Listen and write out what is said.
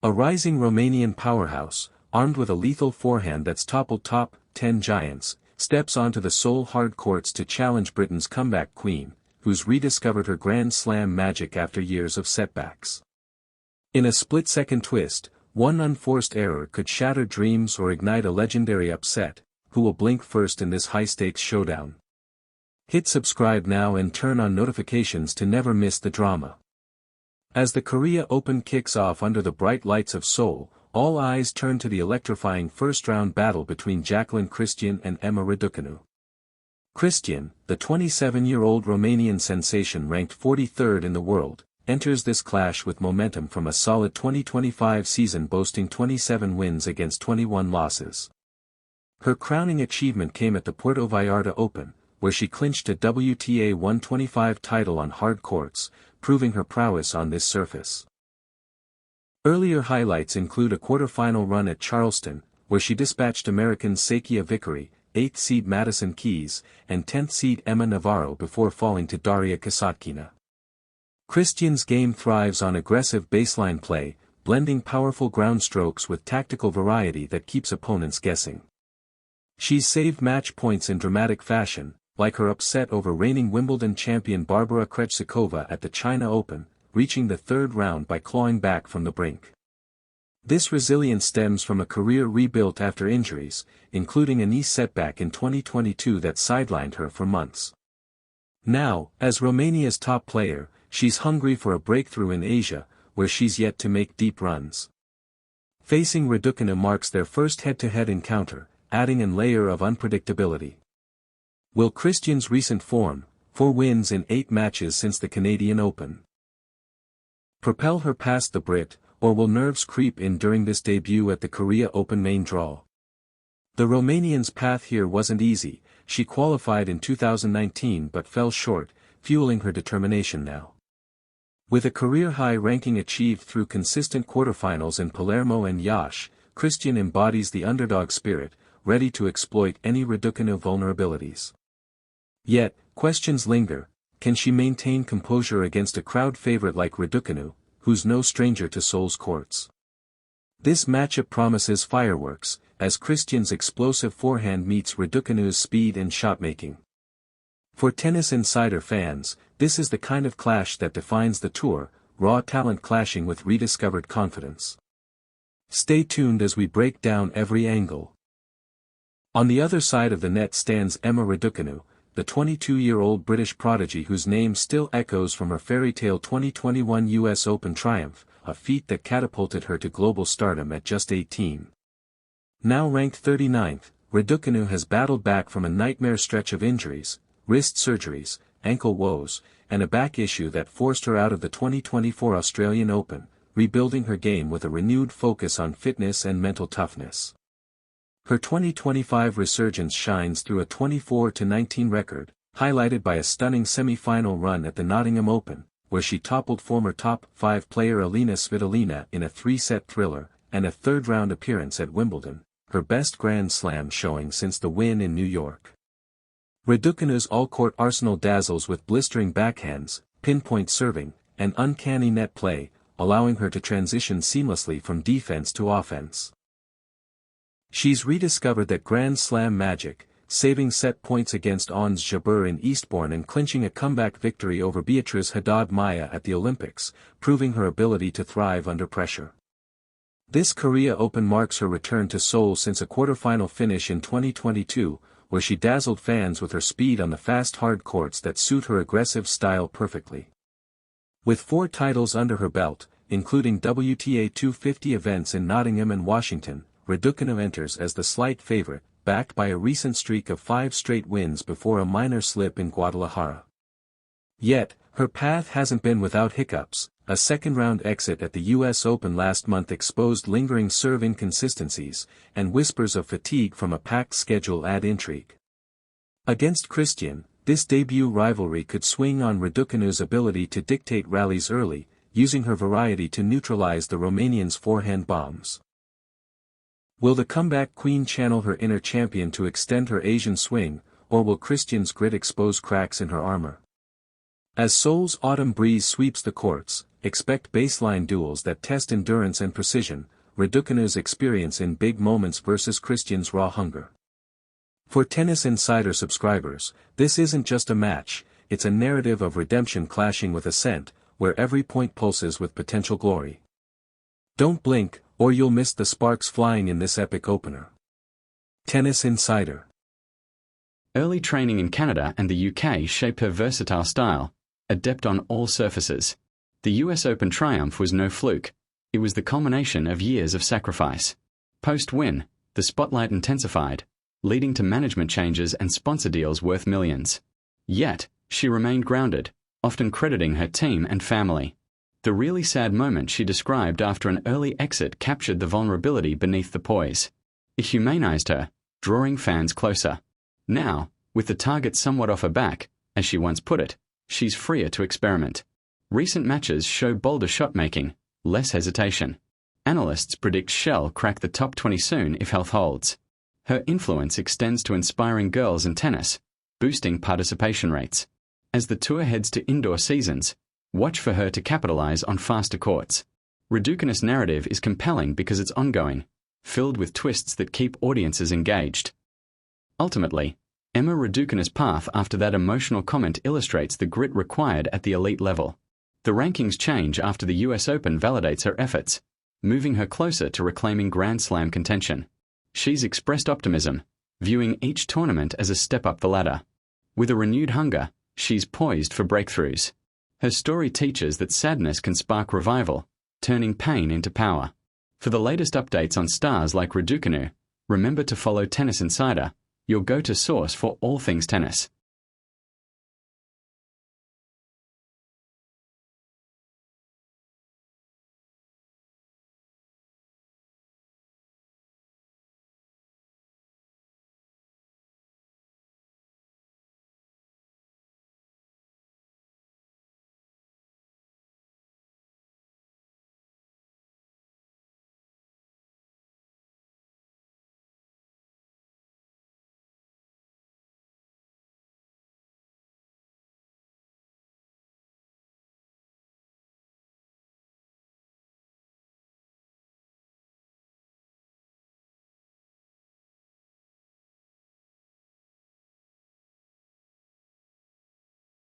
A rising Romanian powerhouse, armed with a lethal forehand that's toppled top 10 giants, steps onto the Seoul hard courts to challenge Britain's comeback queen, who's rediscovered her Grand Slam magic after years of setbacks. In a split-second twist, one unforced error could shatter dreams or ignite a legendary upset. Who will blink first in this high-stakes showdown? Hit subscribe now and turn on notifications to never miss the drama. As the Korea Open kicks off under the bright lights of Seoul, all eyes turn to the electrifying first-round battle between Jaqueline Cristian and Emma Raducanu. Cristian, the 27-year-old Romanian sensation ranked 43rd in the world, enters this clash with momentum from a solid 2025 season boasting 27 wins against 21 losses. Her crowning achievement came at the Puerto Vallarta Open, where she clinched a WTA 125 title on hard courts, proving her prowess on this surface. Earlier highlights include a quarterfinal run at Charleston, where she dispatched American Sakia Vickery, 8th seed Madison Keys, and 10th seed Emma Navarro before falling to Daria Kasatkina. Cristian's game thrives on aggressive baseline play, blending powerful ground strokes with tactical variety that keeps opponents guessing. She's saved match points in dramatic fashion, like her upset over reigning Wimbledon champion Barbora Krejcikova at the China Open, reaching the third round by clawing back from the brink. This resilience stems from a career rebuilt after injuries, including a knee setback in 2022 that sidelined her for months. Now, as Romania's top player, she's hungry for a breakthrough in Asia, where she's yet to make deep runs. Facing Raducanu marks their first head-to-head encounter, adding a layer of unpredictability. Will Cristian's recent form, 4 wins in 8 matches since the Canadian Open, propel her past the Brit, or will nerves creep in during this debut at the Korea Open main draw? The Romanian's path here wasn't easy. She qualified in 2019 but fell short, fueling her determination now. With a career-high ranking achieved through consistent quarterfinals in Palermo and Yash, Cristian embodies the underdog spirit, ready to exploit any Raducanu vulnerabilities. Yet, questions linger: can she maintain composure against a crowd favorite like Raducanu, who's no stranger to Seoul's courts? This matchup promises fireworks, as Cristian's explosive forehand meets Raducanu's speed and shot-making. For Tennis Insider fans, this is the kind of clash that defines the tour, raw talent clashing with rediscovered confidence. Stay tuned as we break down every angle. On the other side of the net stands Emma Raducanu, the 22-year-old British prodigy whose name still echoes from her fairy-tale 2021 US Open triumph, a feat that catapulted her to global stardom at just 18. Now ranked 39th, Raducanu has battled back from a nightmare stretch of injuries, wrist surgeries, ankle woes, and a back issue that forced her out of the 2024 Australian Open, rebuilding her game with a renewed focus on fitness and mental toughness. Her 2025 resurgence shines through a 24-19 record, highlighted by a stunning semi-final run at the Nottingham Open, where she toppled former top 5 player Alina Svitolina in a 3-set thriller, and a third-round appearance at Wimbledon, her best Grand Slam showing since the win in New York. Raducanu's all-court arsenal dazzles with blistering backhands, pinpoint serving, and uncanny net play, allowing her to transition seamlessly from defense to offense. She's rediscovered that Grand Slam magic, saving set points against Ons Jabeur in Eastbourne and clinching a comeback victory over Beatriz Haddad Maia at the Olympics, proving her ability to thrive under pressure. This Korea Open marks her return to Seoul since a quarterfinal finish in 2022, where she dazzled fans with her speed on the fast hard courts that suit her aggressive style perfectly. With 4 titles under her belt, including WTA 250 events in Nottingham and Washington, Raducanu enters as the slight favorite, backed by a recent streak of 5 straight wins before a minor slip in Guadalajara. Yet, her path hasn't been without hiccups. A second-round exit at the US Open last month exposed lingering serve inconsistencies, and whispers of fatigue from a packed schedule add intrigue. Against Cristian, this debut rivalry could swing on Raducanu's ability to dictate rallies early, using her variety to neutralize the Romanian's forehand bombs. Will the comeback queen channel her inner champion to extend her Asian swing, or will Cristian's grit expose cracks in her armor? As Seoul's autumn breeze sweeps the courts, expect baseline duels that test endurance and precision, Raducanu's experience in big moments versus Cristian's raw hunger. For Tennis Insider subscribers, this isn't just a match, it's a narrative of redemption clashing with ascent, where every point pulses with potential glory. Don't blink, or you'll miss the sparks flying in this epic opener. Tennis Insider. Early training in Canada and the UK shaped her versatile style, adept on all surfaces. The US Open triumph was no fluke. It was the culmination of years of sacrifice. Post-win, the spotlight intensified, leading to management changes and sponsor deals worth millions. Yet, she remained grounded, often crediting her team and family. The really sad moment she described after an early exit captured the vulnerability beneath the poise. It humanized her, drawing fans closer. Now, with the target somewhat off her back, as she once put it, she's freer to experiment. Recent matches show bolder shot-making, less hesitation. Analysts predict she'll crack the top 20 soon if health holds. Her influence extends to inspiring girls in tennis, boosting participation rates. As the tour heads to indoor seasons, watch for her to capitalize on faster courts. Raducanu's narrative is compelling because it's ongoing, filled with twists that keep audiences engaged. Ultimately, Emma Raducanu's path after that emotional comment illustrates the grit required at the elite level. The rankings change after the US Open validates her efforts, moving her closer to reclaiming Grand Slam contention. She's expressed optimism, viewing each tournament as a step up the ladder. With a renewed hunger, she's poised for breakthroughs. Her story teaches that sadness can spark revival, turning pain into power. For the latest updates on stars like Raducanu, remember to follow Tennis Insider, your go-to source for all things tennis.